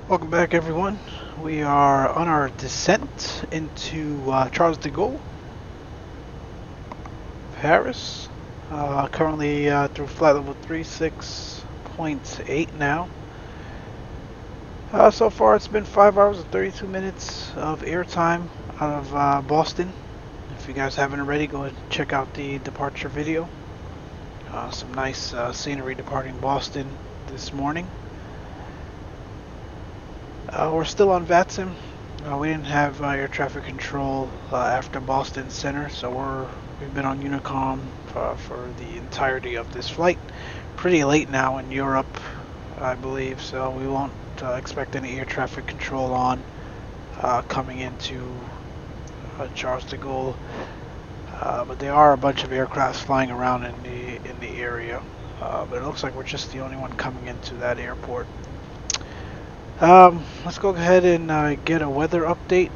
Welcome back, everyone. We are on our descent into Charles de Gaulle, Paris. Currently through flight level 36.8 now. So far, it's been 5 hours and 32 minutes of airtime out of Boston. If you guys haven't already, go ahead and check out the departure video. Some nice scenery departing Boston this morning. We're still on VATSIM. We didn't have air traffic control after Boston Center, so we've been on Unicom for the entirety of this flight. Pretty late now in Europe, I believe, so we won't expect any air traffic control on coming into Charles de Gaulle. But there are a bunch of aircrafts flying around in the area, but it looks like we're just the only one coming into that airport. Let's go ahead and get a weather update.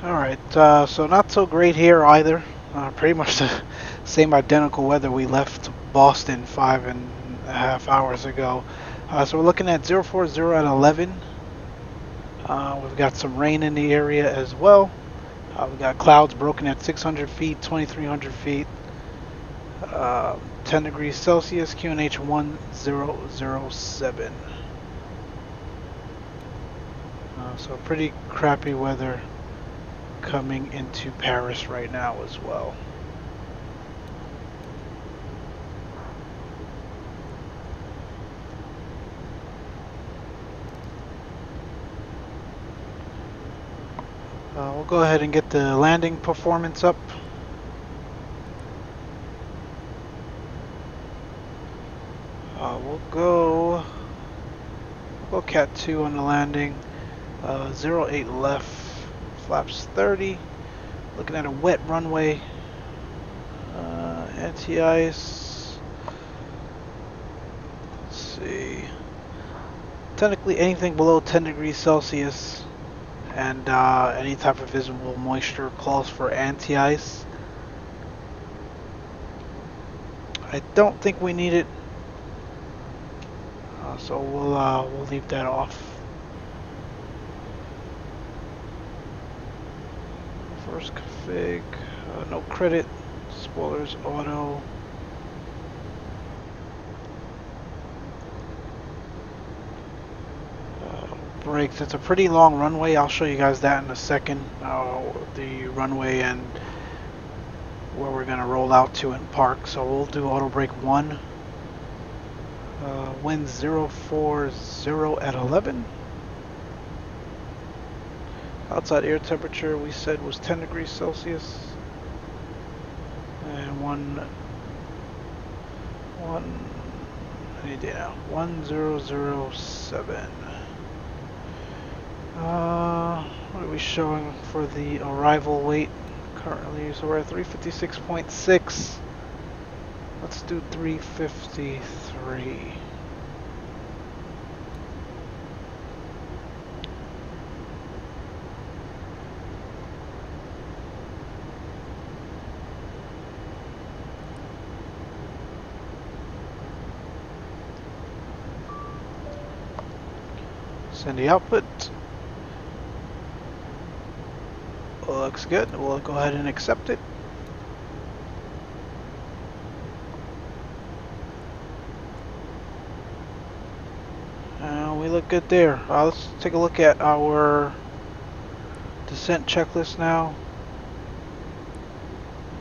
Alright, so not so great here either. Pretty much the same identical weather we left Boston 5.5 hours ago. So we're looking at 040 at 11. We've got some rain in the area as well. We've got clouds broken at 600 feet, 2300 feet. 10 degrees Celsius, QNH 1007. So pretty crappy weather coming into Paris right now as well. We'll go ahead and get the landing performance up. We'll go Cat 2 on the landing. 08 left, flaps 30. Looking at a wet runway. Anti-ice. Let's see. Technically anything below 10 degrees Celsius and any type of visible moisture calls for anti-ice. I don't think we need it, so we'll leave that off. First config, no credit, spoilers auto. Brakes, it's a pretty long runway. I'll show you guys that in a second. The runway and where we're going to roll out to and park. So we'll do auto brake 1. Wind 040 at 11. Outside air temperature we said was 10 degrees Celsius. And 1007. What are we showing for the arrival weight currently? So we're at 356.6. Let's do 353. Send the output. Looks good. We'll go ahead and accept it. We look good there. Let's take a look at our descent checklist now.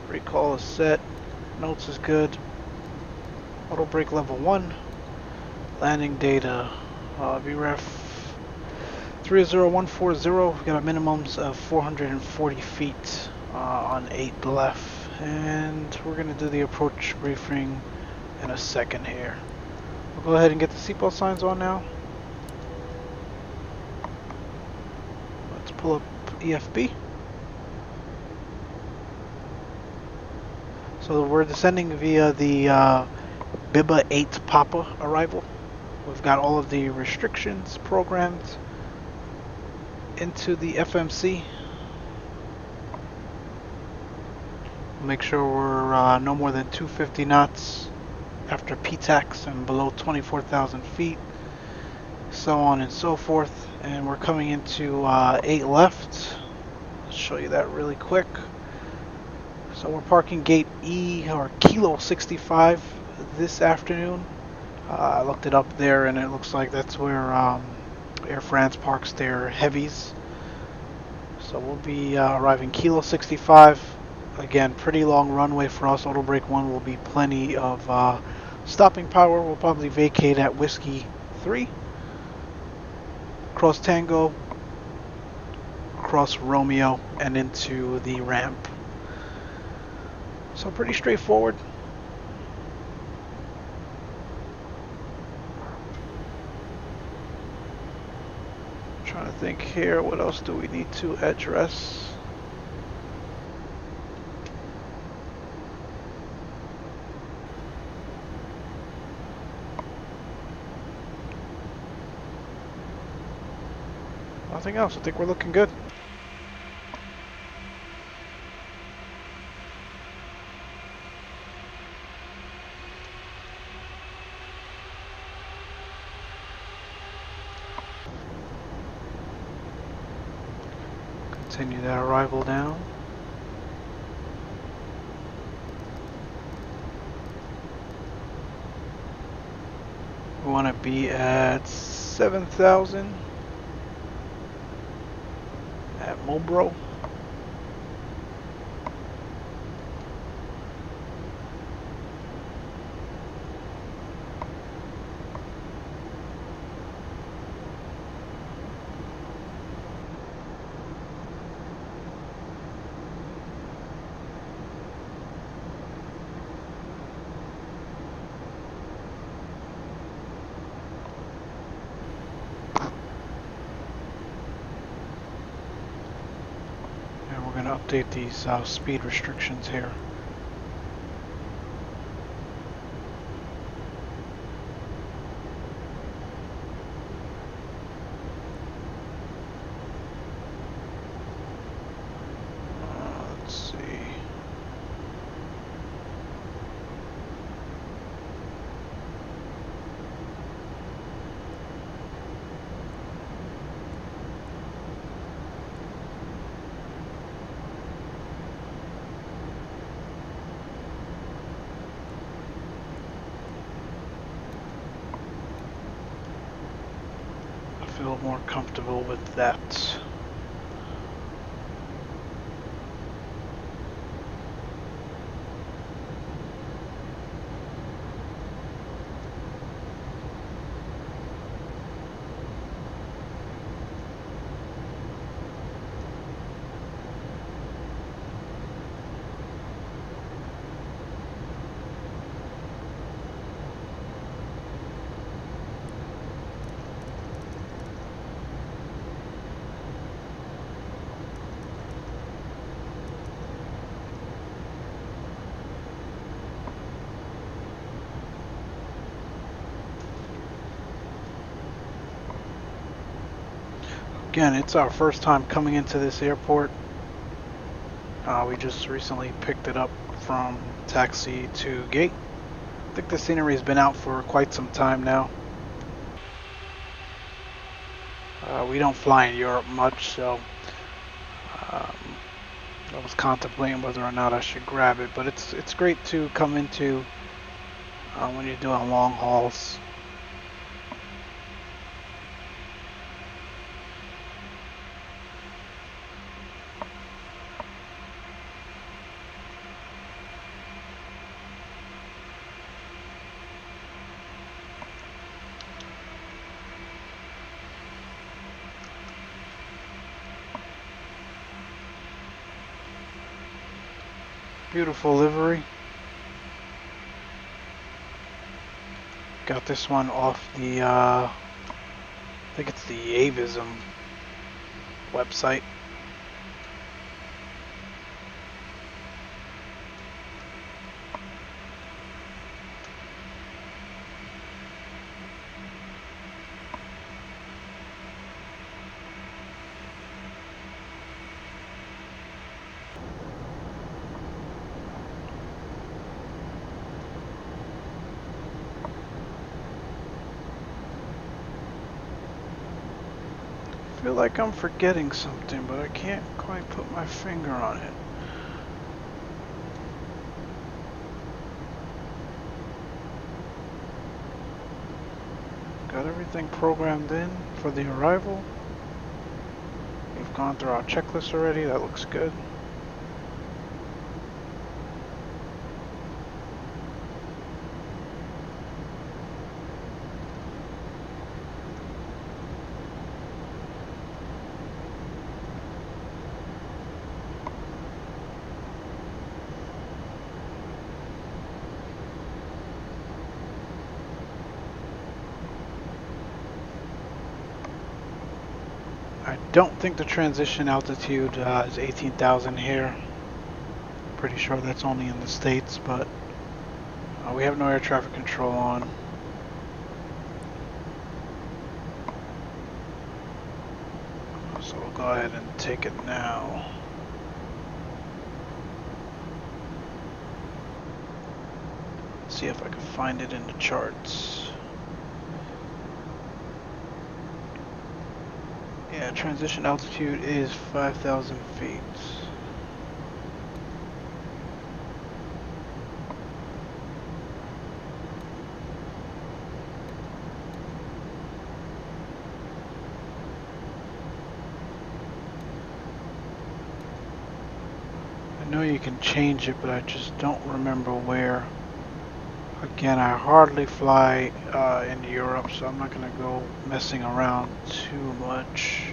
Recall is set. Notes is good. Auto brake level 1. Landing data. VREF 30140. We've got a minimums of 440 feet on 8 left. And we're going to do the approach briefing in a second here. We'll go ahead and get the seatbelt signs on now. Let's pull up EFB. So we're descending via the Biba 8 Papa arrival. We've got all of the restrictions programmed into the FMC. Make sure we're no more than 250 knots after PTAX and below 24,000 feet, so on and so forth. And we're coming into 8 left. I'll show you that really quick. So we're parking gate E, or Kilo 65, this afternoon. I looked it up there, and it looks like that's where Air France parks their heavies. So we'll be arriving Kilo 65. Again, pretty long runway for us. Auto brake 1 will be plenty of stopping power. We'll probably vacate at Whiskey 3. Cross Tango, cross Romeo, and into the ramp. So pretty straightforward. Trying to think here, what else do we need to address? Nothing else. I think we're looking good. Continue that arrival down. We want to be at 7,000 at Mobro. We're going to update these speed restrictions here. Let's see. Feel more comfortable with that. Again, it's our first time coming into this airport. We just recently picked it up from taxi to gate. I think the scenery has been out for quite some time now. We don't fly in Europe much, so I was contemplating whether or not I should grab it. But it's great to come into when you're doing long hauls. Beautiful livery. Got this one off the, I think it's the Aviation website. feel like I'm forgetting something, but I can't quite put my finger on it. Got everything programmed in for the arrival. We've gone through our checklist already, that looks good. I don't think the transition altitude is 18,000 here. Pretty sure that's only in the States, but we have no air traffic control on. So we'll go ahead and take it now. See if I can find it in the charts. Yeah, transition altitude is 5,000 feet. I know you can change it, but I just don't remember where. Again, I hardly fly in Europe, so I'm not going to go messing around too much.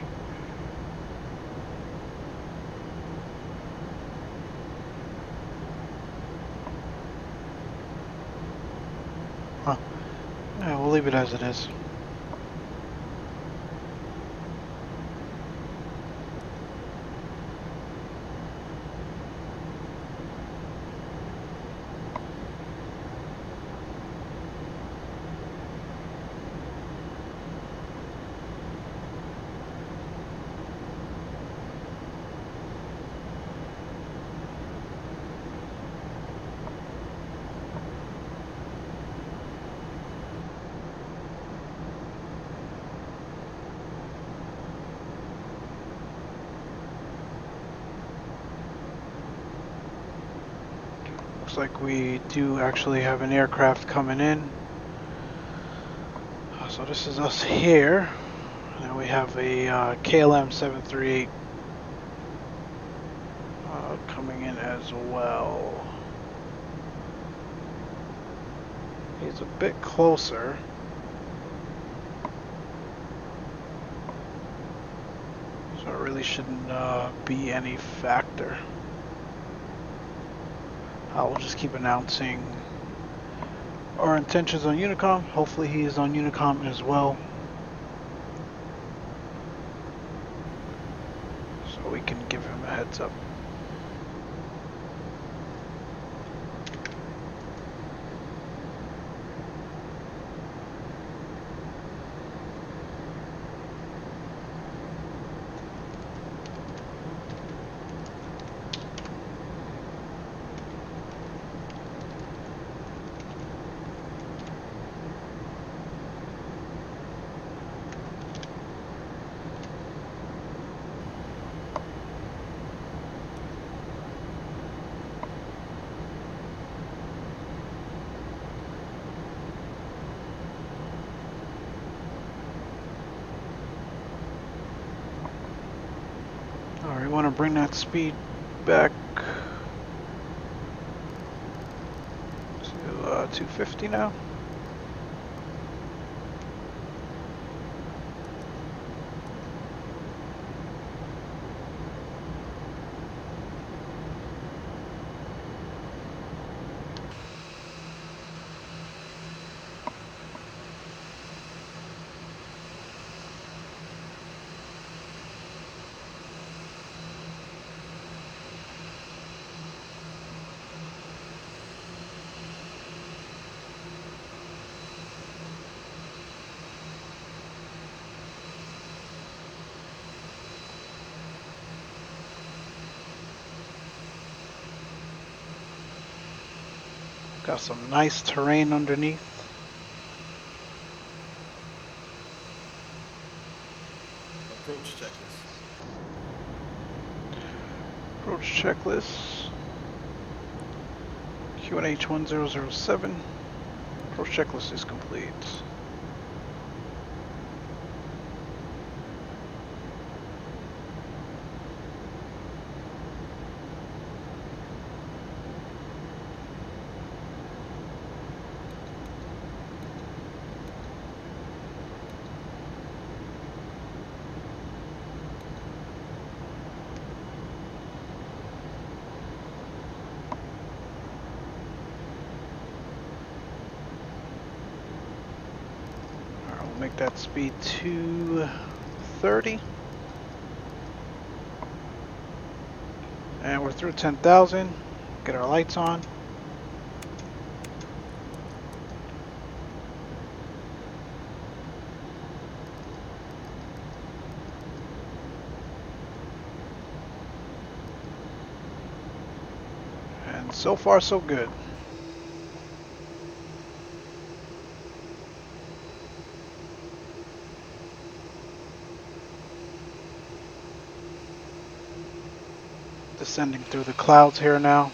Huh. Yeah, we'll leave it as it is. Looks like we do actually have an aircraft coming in. So this is us here. And we have a KLM738 coming in as well. He's a bit closer. So it really shouldn't be any factor. We'll just keep announcing our intentions on Unicom. Hopefully he is on Unicom as well, so we can give him a heads up. Alright, we want to bring that speed back to 250 now. Got some nice terrain underneath. Approach checklist. Approach checklist. QNH1007. Approach checklist is complete. Make that speed 230. And we're through 10,000. Get our lights on. And so far so good. Descending through the clouds here now.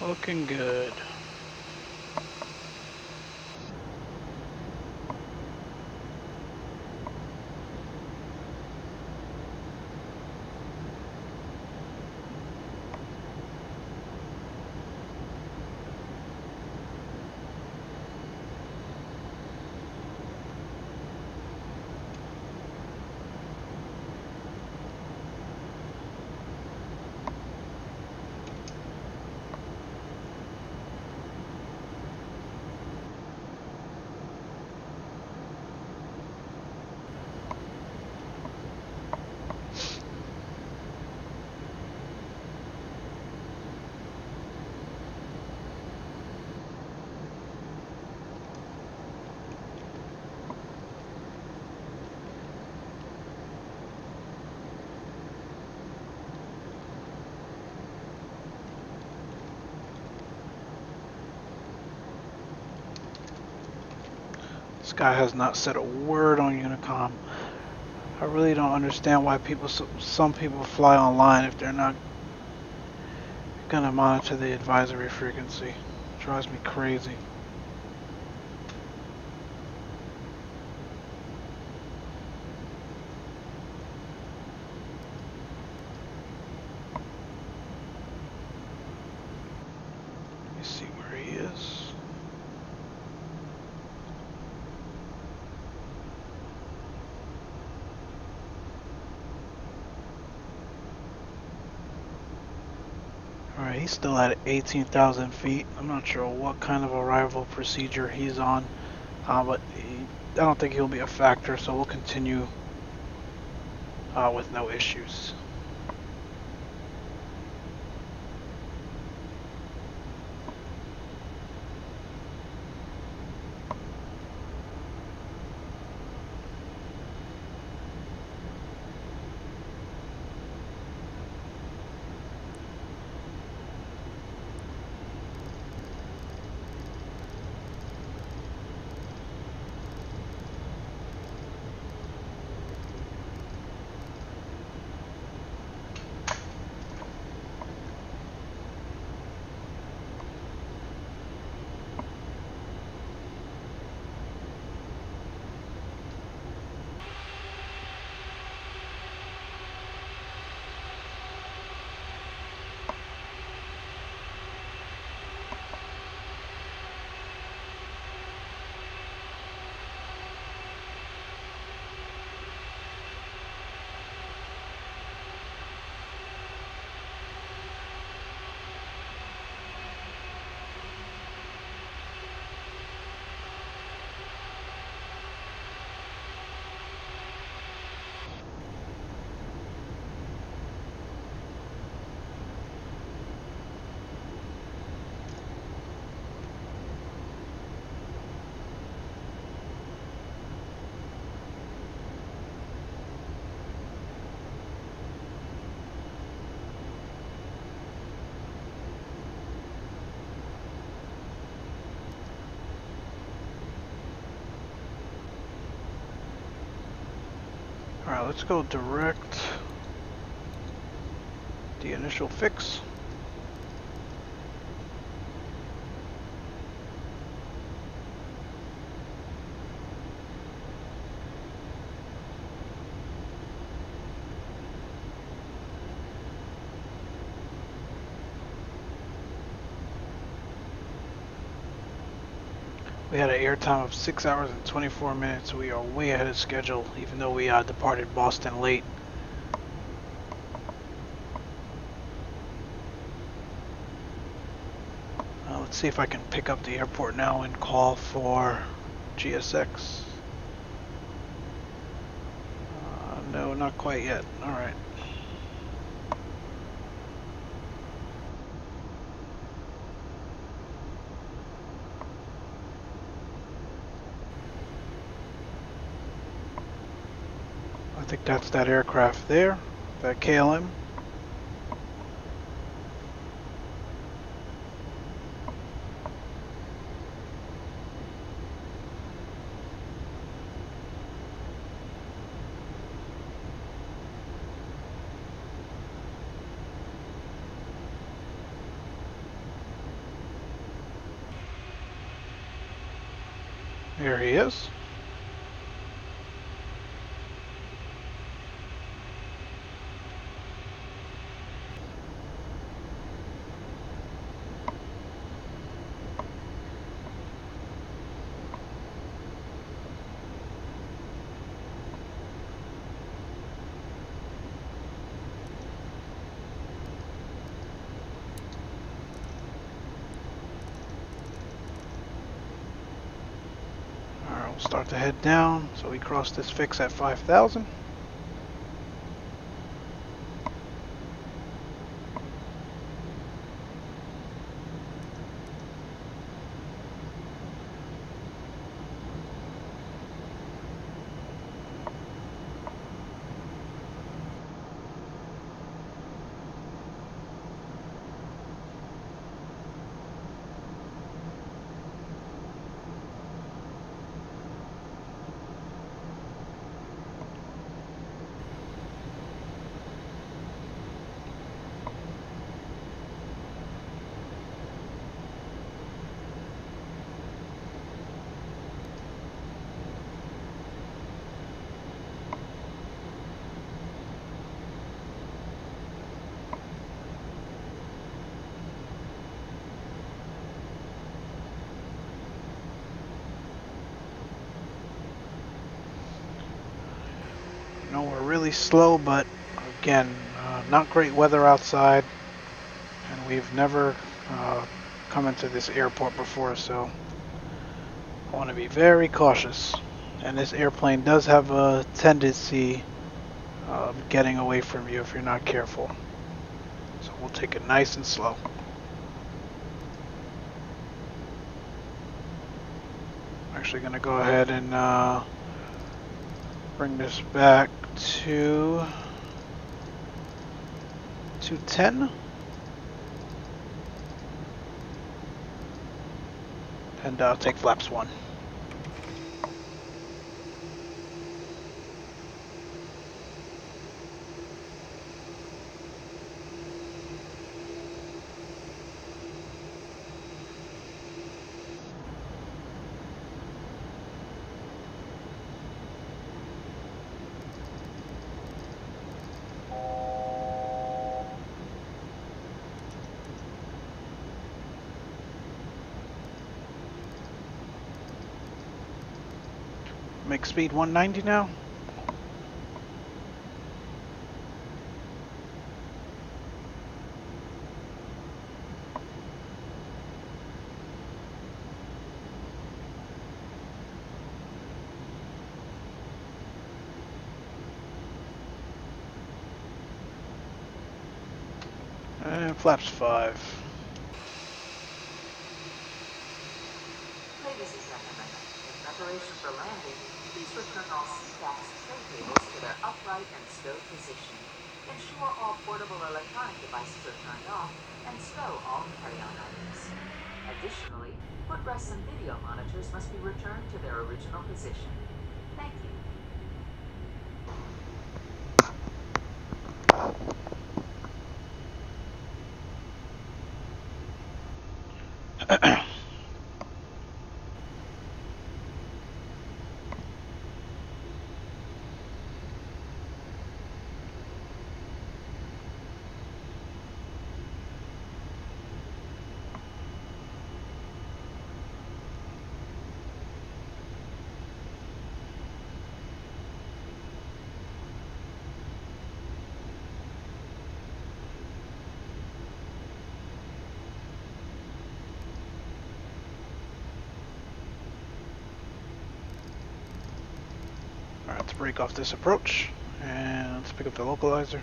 Looking good. This guy has not said a word on Unicom. I really don't understand why some people fly online if they're not gonna monitor the advisory frequency. It drives me crazy. Let me see where he is. Alright, he's still at 18,000 feet. I'm not sure what kind of arrival procedure he's on, but I don't think he'll be a factor, so we'll continue with no issues. Alright, let's go direct the initial fix. We had an airtime of 6 hours and 24 minutes. We are way ahead of schedule, even though we departed Boston late. Let's see if I can pick up the airport now and call for GSX. No, not quite yet. Alright. I think that's that aircraft there, that KLM. There he is. We'll start to head down, so we cross this fix at 5,000. No, we're really slow, but again, not great weather outside, and we've never come into this airport before, so I want to be very cautious. And this airplane does have a tendency of getting away from you if you're not careful. So we'll take it nice and slow. I'm actually going to go ahead and bring this back to 210. And take flaps 1. Make speed 190 now. And flaps 5. Ladies and gentlemen, in preparation for landing, please return all seatbacks and tray tables to their upright and stowed position. Ensure all portable electronic devices are turned off and stow all carry-on items. Additionally, footrests and video monitors must be returned to their original position. Thank you. Alright, let's break off this approach and let's pick up the localizer.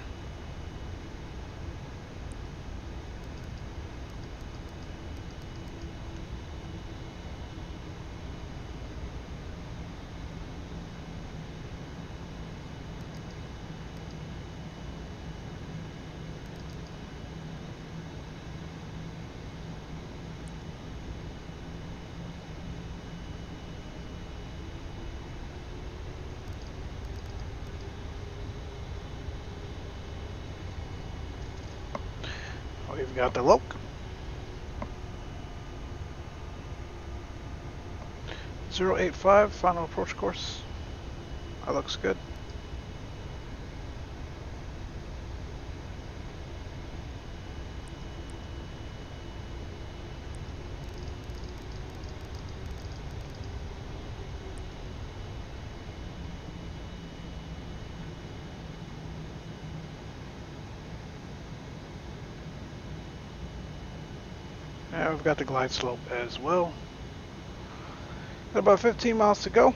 We've got the loc. 085, final approach course. That looks good. And we've got the glide slope as well. Got about 15 miles to go.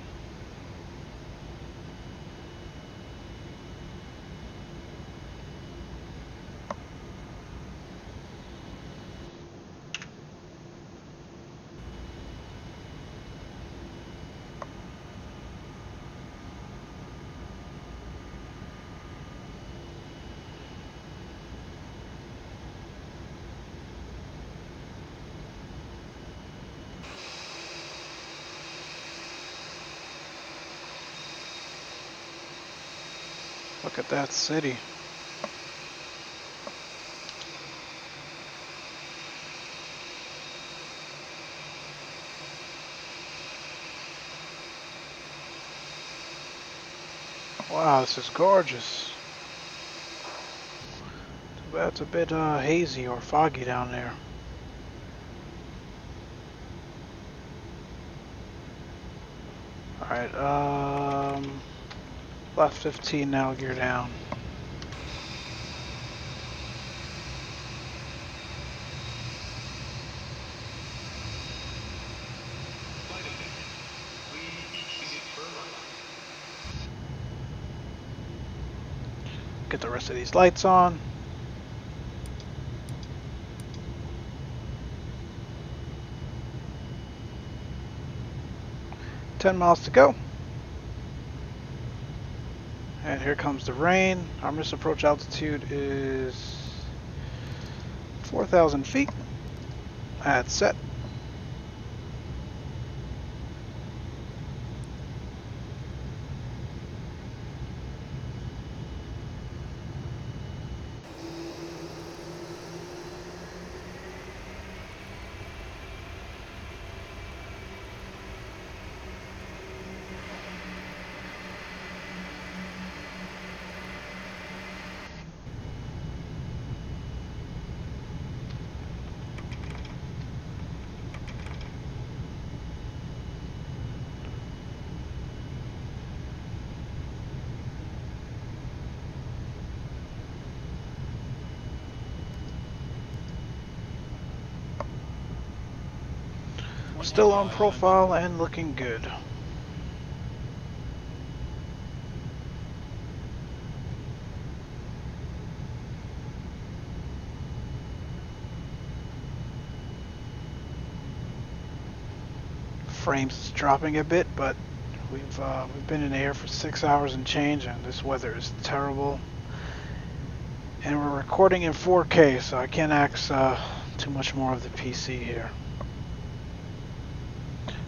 Look at that city. Wow, this is gorgeous. Too bad it's a bit hazy or foggy down there. Alright, left 15 now, gear down. Get the rest of these lights on. $10 miles to go. And here comes the rain. Our missed approach altitude is 4,000 feet. That's set. Still on profile and looking good. Frames dropping a bit, but we've been in the air for 6 hours and change, and this weather is terrible. And we're recording in 4K, so I can't access too much more of the PC here.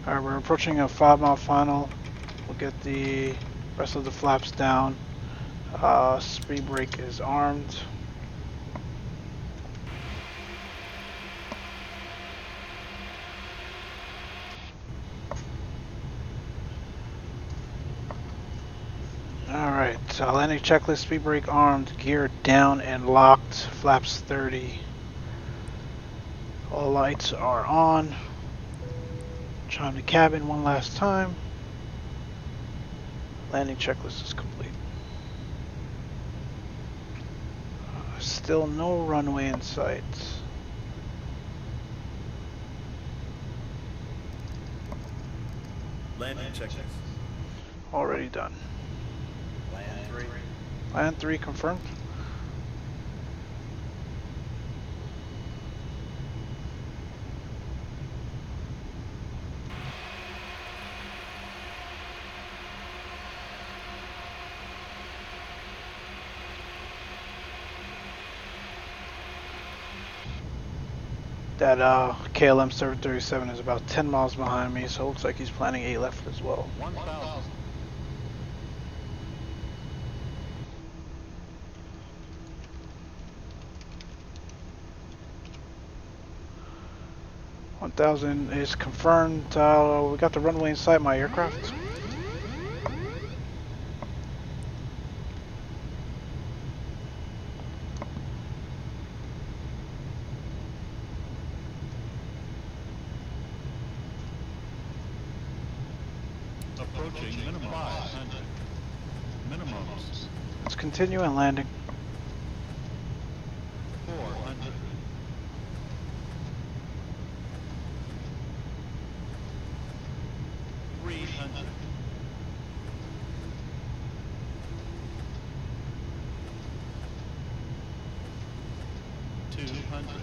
Alright, we're approaching a 5-mile final. We'll get the rest of the flaps down. Speed brake is armed. landing checklist, speed brake armed, gear down and locked, flaps 30. All lights are on. Chime the cabin one last time. Landing checklist is complete. Still no runway in sight. Landing checklist. Already done. Land 3. Land 3 confirmed. That KLM 737 is about 10 miles behind me, so it looks like he's planning a left as well. 1,000. 1,000 is confirmed. We got the runway inside my aircraft. Approaching minimum 500. Minimums. Let's continue and landing. 400. 300. 200.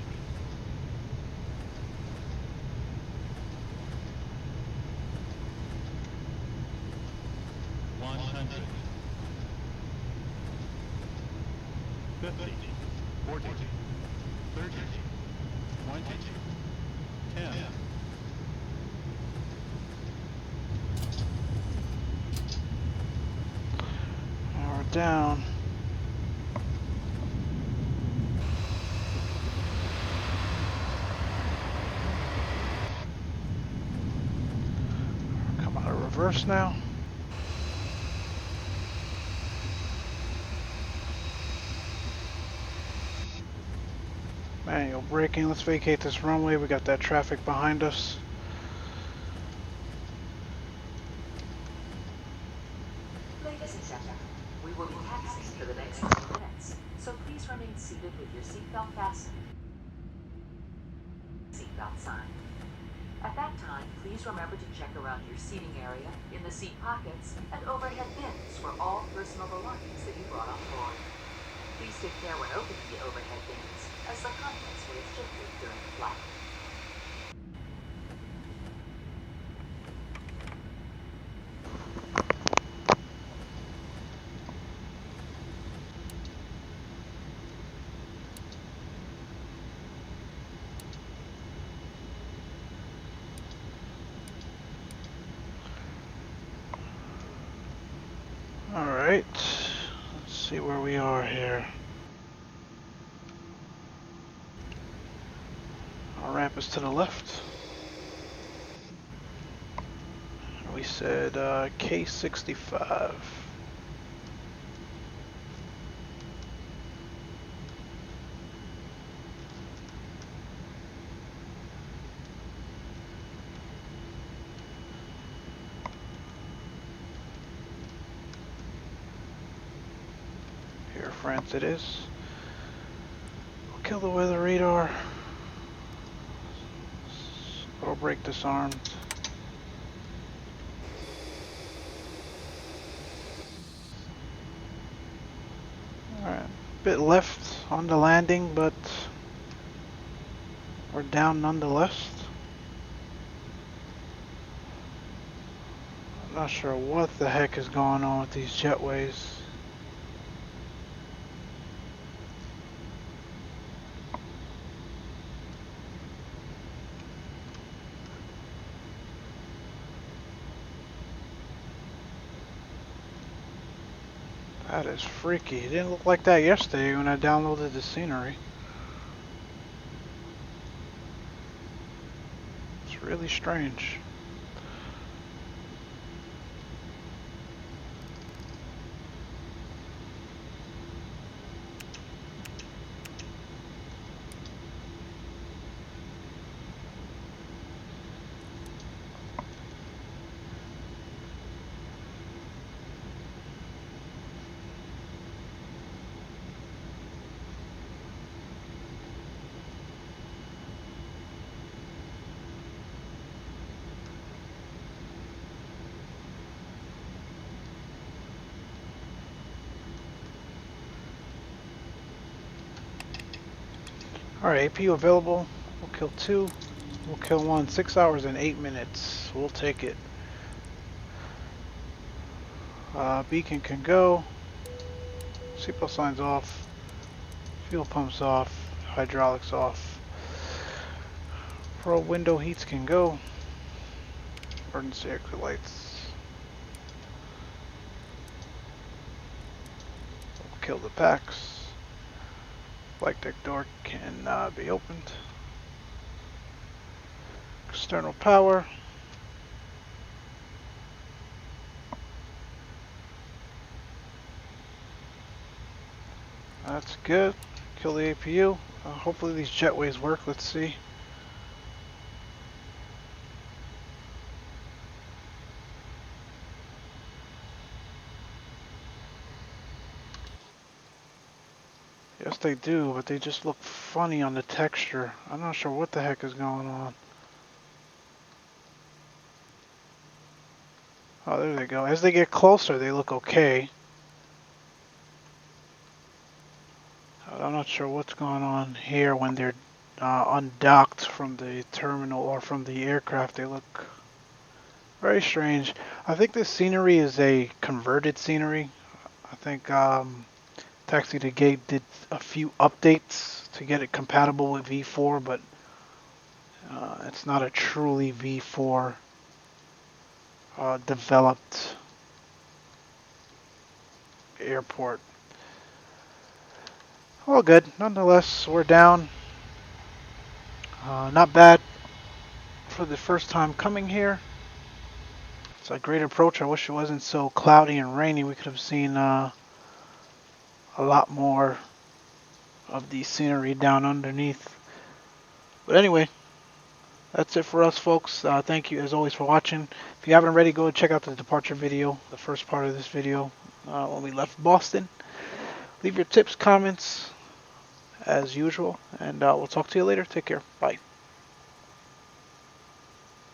100. 50. 40. 30. 20. 10. Now we're down. Come out of reverse now. Manual braking. Let's vacate this runway. We got that traffic behind us. Ladies and gentlemen, we will be taxiing for the next 10 minutes, so please remain seated with your seatbelt fastened. Seatbelt sign. At that time, please remember to check around your seating area, in the seat pockets, and overhead bins for all personal belongings that you brought on board. Please take care when opening the overhead bins, as the contents may have shifted during the flight. Alright, let's see where we are here. Our ramp is to the left. We said K65. Here, France it is. We'll kill the weather radar. Auto brake disarmed. Alright, bit left on the landing, but we're down nonetheless. I'm not sure what the heck is going on with these jetways. That is freaky. It didn't look like that yesterday when I downloaded the scenery. It's really strange. Alright, APU available. We'll kill 2. We'll kill 1. 6 hours and 8 minutes. We'll take it. Beacon can go. Seatbelt signs off. Fuel pumps off. Hydraulics off. Pro window heats can go. Emergency exit lights. We'll kill the packs. Flight deck door can be opened. External power. That's good. Kill the APU. Hopefully these jetways work. Let's see. Yes, they do, but they just look funny on the texture. I'm not sure what the heck is going on. Oh, there they go. As they get closer, they look okay. I'm not sure what's going on here when they're undocked from the terminal or from the aircraft. They look very strange. I think this scenery is a converted scenery. I think Taxi to Gate did a few updates to get it compatible with V4, but it's not a truly V4 developed airport. All good. Nonetheless, we're down. Not bad for the first time coming here. It's a great approach. I wish it wasn't so cloudy and rainy. We could have seen a lot more of the scenery down underneath. But anyway, that's it for us, folks. Thank you, as always, for watching. If you haven't already, go check out the departure video, the first part of this video, when we left Boston. Leave your tips, comments, as usual, and we'll talk to you later. Take care. Bye.